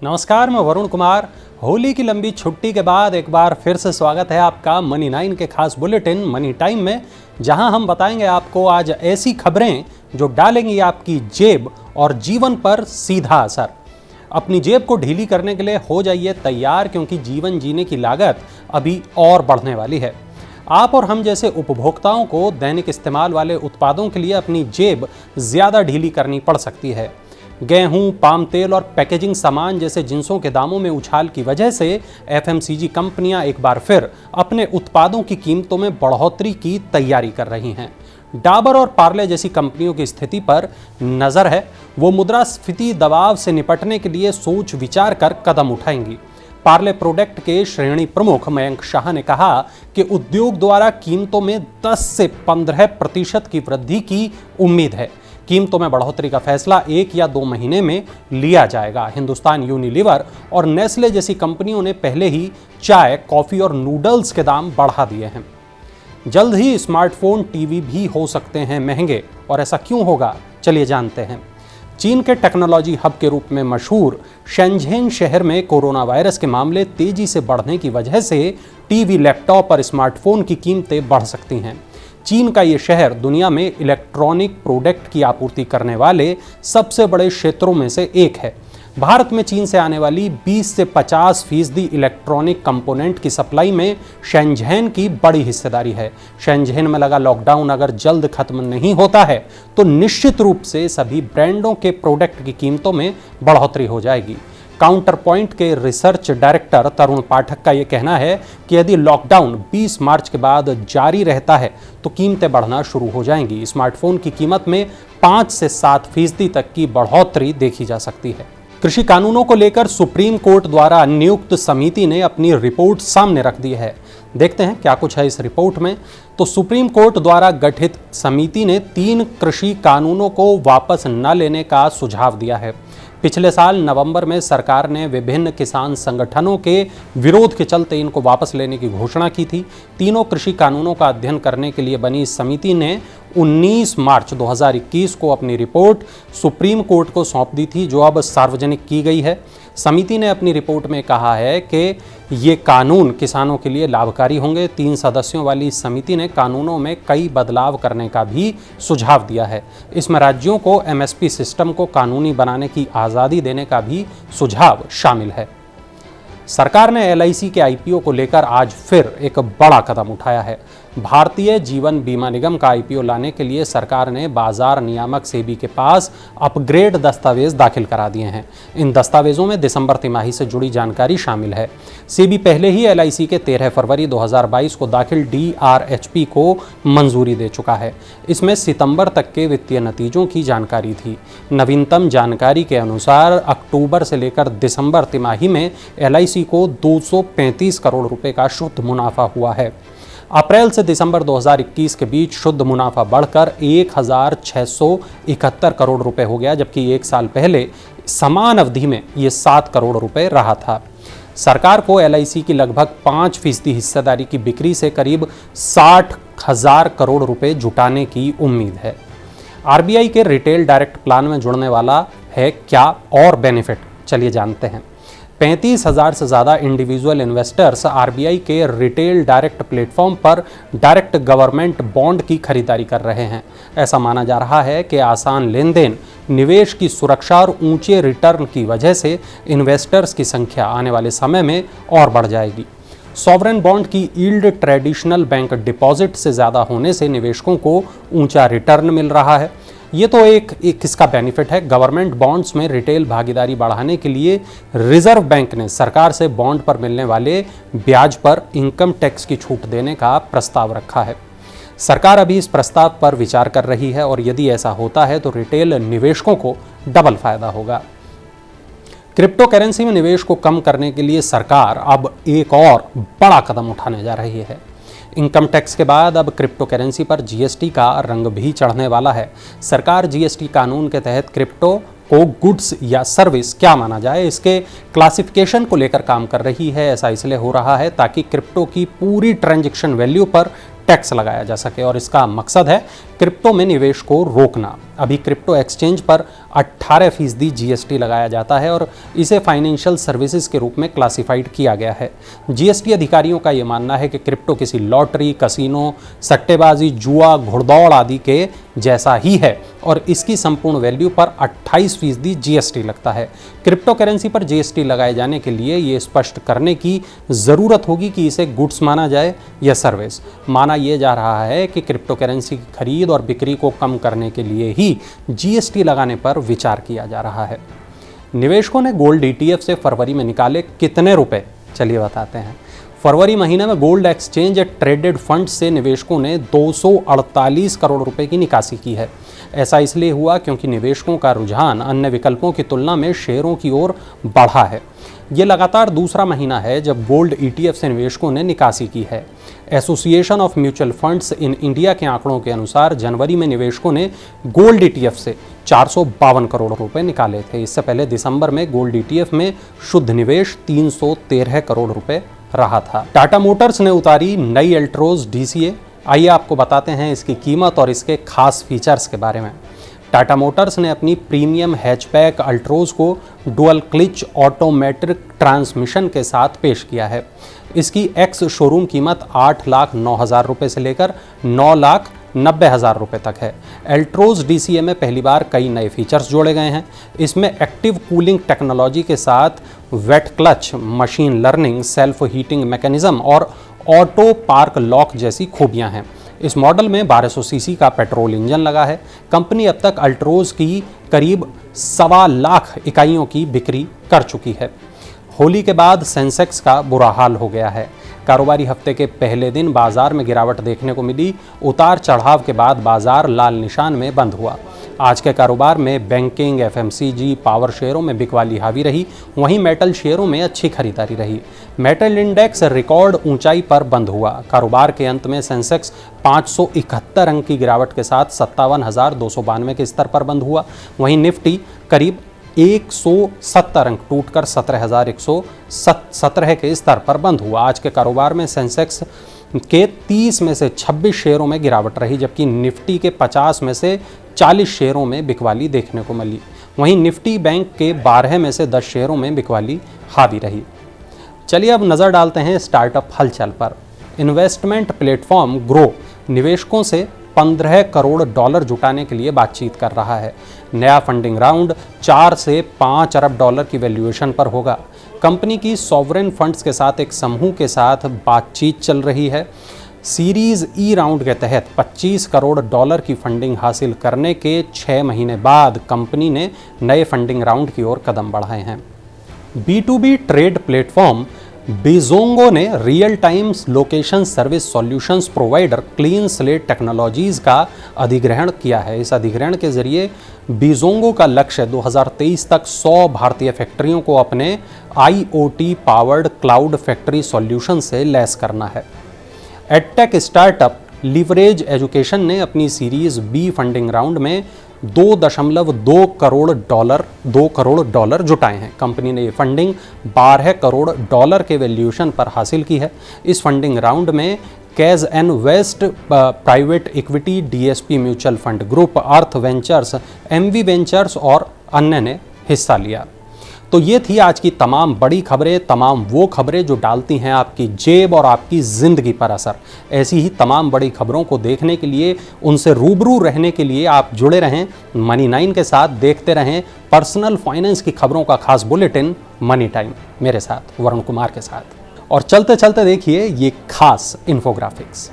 नमस्कार, मैं वरुण कुमार। होली की लंबी छुट्टी के बाद एक बार फिर से स्वागत है आपका मनी 9 के खास बुलेटिन मनी टाइम में, जहां हम बताएंगे आपको आज ऐसी खबरें जो डालेंगी आपकी जेब और जीवन पर सीधा असर। अपनी जेब को ढीली करने के लिए हो जाइए तैयार, क्योंकि जीवन जीने की लागत अभी और बढ़ने वाली है। आप और हम जैसे उपभोक्ताओं को दैनिक इस्तेमाल वाले उत्पादों के लिए अपनी जेब ज़्यादा ढीली करनी पड़ सकती है। गेहूं, पाम तेल और पैकेजिंग सामान जैसे जिंसों के दामों में उछाल की वजह से एफएमसीजी कंपनियां एक बार फिर अपने उत्पादों की कीमतों में बढ़ोतरी की तैयारी कर रही हैं। डाबर और पार्ले जैसी कंपनियों की स्थिति पर नजर है। वो मुद्रास्फीति दबाव से निपटने के लिए सोच विचार कर कदम उठाएंगी। पार्ले प्रोडक्ट के श्रेणी प्रमुख मयंक शाह ने कहा कि उद्योग द्वारा कीमतों में 10 से 15% की वृद्धि की उम्मीद है। कीमतों में बढ़ोतरी का फैसला 1 या 2 महीने में लिया जाएगा। हिंदुस्तान यूनिलीवर और नेस्ले जैसी कंपनियों ने पहले ही चाय, कॉफी और नूडल्स के दाम बढ़ा दिए हैं। जल्द ही स्मार्टफोन, टीवी भी हो सकते हैं महंगे, और ऐसा क्यों होगा, चलिए जानते हैं। चीन के टेक्नोलॉजी हब के रूप में मशहूर शेंझेन शहर में कोरोना वायरस के मामले तेजी से बढ़ने की वजह से टीवी, लैपटॉप और स्मार्टफोन की कीमतें बढ़ सकती हैं। चीन का ये शहर दुनिया में इलेक्ट्रॉनिक प्रोडक्ट की आपूर्ति करने वाले सबसे बड़े क्षेत्रों में से एक है। भारत में चीन से आने वाली 20 से 50% इलेक्ट्रॉनिक कंपोनेंट की सप्लाई में शेंझेन की बड़ी हिस्सेदारी है। शेंझेन में लगा लॉकडाउन अगर जल्द खत्म नहीं होता है तो निश्चित रूप से सभी ब्रांडों के प्रोडक्ट की कीमतों में बढ़ोतरी हो जाएगी। काउंटर पॉइंट के रिसर्च डायरेक्टर तरुण पाठक का यह कहना है कि यदि लॉकडाउन 20 मार्च के बाद जारी रहता है तो कीमतें बढ़ना शुरू हो जाएंगी। स्मार्टफोन की कीमत में 5 से 7% तक की बढ़ोतरी देखी जा सकती है। कृषि कानूनों को लेकर सुप्रीम कोर्ट द्वारा नियुक्त समिति ने अपनी रिपोर्ट सामने रख दी है। देखते हैं क्या कुछ है इस रिपोर्ट में। तो सुप्रीम कोर्ट द्वारा गठित समिति ने 3 कृषि कानूनों को वापस न लेने का सुझाव दिया है। पिछले साल नवंबर में सरकार ने विभिन्न किसान संगठनों के विरोध के चलते इनको वापस लेने की घोषणा की थी। तीनों कृषि कानूनों का अध्ययन करने के लिए बनी इस समिति ने 19 मार्च 2021 को अपनी रिपोर्ट सुप्रीम कोर्ट को सौंप दी थी, जो अब सार्वजनिक की गई है। समिति ने अपनी रिपोर्ट में कहा है कि ये कानून किसानों के लिए लाभकारी होंगे। 3 सदस्यों वाली इस समिति ने कानूनों में कई बदलाव करने का भी सुझाव दिया है। इसमें राज्यों को एमएसपी सिस्टम को कानूनी बनाने की आज़ादी देने का भी सुझाव शामिल है। सरकार ने एलआईसी के आईपीओ को लेकर आज फिर एक बड़ा कदम उठाया है। भारतीय जीवन बीमा निगम का आईपीओ लाने के लिए सरकार ने बाजार नियामक सेबी के पास अपग्रेड दस्तावेज दाखिल करा दिए हैं। इन दस्तावेजों में दिसंबर तिमाही से जुड़ी जानकारी शामिल है। सेबी पहले ही एलआईसी के 13 फरवरी 2022 को दाखिल डीआरएचपी को मंजूरी दे चुका है। इसमें सितंबर तक के वित्तीय नतीजों की जानकारी थी। नवीनतम जानकारी के अनुसार अक्टूबर से लेकर दिसंबर तिमाही में एलआईसी को 235 करोड़ रुपए का शुद्ध मुनाफा हुआ है। अप्रैल से दिसंबर 2021 के बीच शुद्ध मुनाफा बढ़कर 1671 करोड़ रुपए हो गया, जबकि 1 साल पहले समान अवधि में ये 7 करोड़ रुपए रहा था। सरकार को एलआईसी की लगभग 5% हिस्सेदारी की बिक्री से करीब 60,000 करोड़ रुपए जुटाने की उम्मीद है। आरबीआई के रिटेल डायरेक्ट प्लान में जुड़ने वाला है क्या और बेनिफिट, चलिए जानते हैं। 35,000 से ज़्यादा इंडिविजुअल इन्वेस्टर्स आरबीआई के रिटेल डायरेक्ट प्लेटफॉर्म पर डायरेक्ट गवर्नमेंट बॉन्ड की खरीदारी कर रहे हैं। ऐसा माना जा रहा है कि आसान लेन देन, निवेश की सुरक्षा और ऊंचे रिटर्न की वजह से इन्वेस्टर्स की संख्या आने वाले समय में और बढ़ जाएगी। सॉवरेन बॉन्ड की यील्ड ट्रेडिशनल बैंक डिपॉजिट से ज़्यादा होने से निवेशकों को ऊंचा रिटर्न मिल रहा है। ये तो एक इसका बेनिफिट है। गवर्नमेंट बॉन्ड्स में रिटेल भागीदारी बढ़ाने के लिए रिजर्व बैंक ने सरकार से बॉन्ड पर मिलने वाले ब्याज पर इनकम टैक्स की छूट देने का प्रस्ताव रखा है। सरकार अभी इस प्रस्ताव पर विचार कर रही है, और यदि ऐसा होता है तो रिटेल निवेशकों को डबल फायदा होगा। क्रिप्टो करेंसी में निवेश को कम करने के लिए सरकार अब एक और बड़ा कदम उठाने जा रही है। इनकम टैक्स के बाद अब क्रिप्टो करेंसी पर जीएसटी का रंग भी चढ़ने वाला है। सरकार जीएसटी कानून के तहत क्रिप्टो को गुड्स या सर्विस क्या माना जाए, इसके क्लासिफिकेशन को लेकर काम कर रही है। ऐसा इसलिए हो रहा है ताकि क्रिप्टो की पूरी ट्रांजैक्शन वैल्यू पर टैक्स लगाया जा सके और इसका मकसद है क्रिप्टो में निवेश को रोकना। अभी क्रिप्टो एक्सचेंज पर 18% जीएसटी लगाया जाता है और इसे फाइनेंशियल सर्विसेज के रूप में क्लासिफाइड किया गया है। जीएसटी अधिकारियों का ये मानना है कि क्रिप्टो किसी लॉटरी, कसिनो, सट्टेबाजी, जुआ, घुड़दौड़ आदि के जैसा ही है और इसकी संपूर्ण वैल्यू पर 28% जीएसटी लगता है। क्रिप्टो करेंसी पर जीएसटी लगाए जाने के लिए ये स्पष्ट करने की ज़रूरत होगी कि इसे गुड्स माना जाए या सर्विस। माना यह जा रहा है कि क्रिप्टो करेंसी की खरीद और बिक्री को कम करने के लिए ही जीएसटी लगाने पर विचार किया जा रहा है। निवेशकों ने गोल्ड ईटीएफ से फरवरी में निकाले कितने रुपए, चलिए बताते हैं। फरवरी महीने में गोल्ड एक्सचेंज ट्रेडेड फंड से निवेशकों ने 248 करोड़ रुपए की निकासी की है। ऐसा इसलिए हुआ क्योंकि निवेशकों का रुझान अन्य विकल्पों की तुलना में शेयरों की ओर बढ़ा है। ये लगातार दूसरा महीना है जब गोल्ड ईटीएफ से निवेशकों ने निकासी की है। Association of mutual funds in India के आंकड़ों के अनुसार जनवरी में निवेशकों ने गोल्ड ईटीएफ से 452 करोड़ रुपए निकाले थे। इससे पहले दिसंबर में गोल्ड ईटीएफ में शुद्ध निवेश 313 करोड़ रुपए रहा था। टाटा मोटर्स ने उतारी नई एल्ट्रोज डीसीए। आइए आपको बताते हैं इसकी कीमत और इसके खास फीचर्स के बारे में। टाटा मोटर्स ने अपनी प्रीमियम हैचबैक अल्ट्रोज को डुअल क्लिच ऑटोमेटिक ट्रांसमिशन के साथ पेश किया है। इसकी एक्स शोरूम कीमत 8,09,000 रुपये से लेकर 9,90,000 रुपये तक है। एल्ट्रोज डीसीए में पहली बार कई नए फीचर्स जोड़े गए हैं। इसमें एक्टिव कूलिंग टेक्नोलॉजी के साथ wet clutch, machine learning, self heating mechanism और ऑटो पार्क लॉक जैसी खूबियां हैं। इस मॉडल में 1200 सीसी का पेट्रोल इंजन लगा है। कंपनी अब तक अल्ट्रोज की करीब 1.25 लाख इकाइयों की बिक्री कर चुकी है। होली के बाद सेंसेक्स का बुरा हाल हो गया है। कारोबारी हफ्ते के पहले दिन बाजार में गिरावट देखने को मिली। उतार चढ़ाव के बाद बाजार लाल निशान में बंद हुआ। आज के कारोबार में बैंकिंग, एफएमसीजी, पावर शेयरों में बिकवाली हावी रही। वहीं मेटल शेयरों में अच्छी खरीदारी रही। मेटल इंडेक्स रिकॉर्ड ऊंचाई पर बंद हुआ। कारोबार के अंत में सेंसेक्स 571 अंक की गिरावट के साथ 57,292 के स्तर पर बंद हुआ। वहीं निफ्टी करीब 170 अंक टूटकर 17,117 के स्तर पर बंद हुआ। आज के कारोबार में सेंसेक्स के 30 में से 26 शेयरों में गिरावट रही, जबकि निफ्टी के 50 में से 40 शेयरों में बिकवाली देखने को मिली। वहीं निफ्टी बैंक के 12 में से 10 शेयरों में बिकवाली हावी रही। चलिए अब नज़र डालते हैं स्टार्टअप हलचल पर। इन्वेस्टमेंट प्लेटफॉर्म ग्रो निवेशकों से $15 करोड़ जुटाने के लिए बातचीत कर रहा है। नया फंडिंग राउंड 4 से 5 अरब डॉलर की वैल्यूएशन पर होगा। कंपनी की सॉवरेन फंड्स के साथ एक समूह के साथ बातचीत चल रही है। सीरीज ई राउंड के तहत $25 करोड़ की फंडिंग हासिल करने के 6 महीने बाद कंपनी ने नए फंडिंग राउंड की ओर कदम बढ़ाए हैं। B2B ट्रेड प्लेटफॉर्म बिजोंगो ने real time location service solutions provider clean slate technologies का अधिग्रहण किया है। इस अधिग्रहण के जरिए बिजोंगो का लक्ष्य 2023 तक 100 भारतीय फैक्ट्रियों को अपने IoT powered cloud factory solution से लैस करना है। एडटेक स्टार्टअप लिवरेज एजुकेशन ने अपनी सीरीज बी फंडिंग राउंड में $2.2 करोड़ जुटाए हैं। कंपनी ने ये फंडिंग $12 करोड़ के वैल्यूएशन पर हासिल की है। इस फंडिंग राउंड में कैज एन वेस्ट private equity, DSP mutual fund group, Arth ventures, MV ventures और अन्य ने हिस्सा लिया। तो ये थी आज की तमाम बड़ी खबरें, तमाम वो खबरें जो डालती हैं आपकी जेब और आपकी ज़िंदगी पर असर। ऐसी ही तमाम बड़ी खबरों को देखने के लिए, उनसे रूबरू रहने के लिए आप जुड़े रहें मनी 9 के साथ। देखते रहें पर्सनल फाइनेंस की खबरों का खास बुलेटिन मनी टाइम, मेरे साथ वरुण कुमार के साथ। और चलते चलते देखिए ये खास इन्फोग्राफिक्स।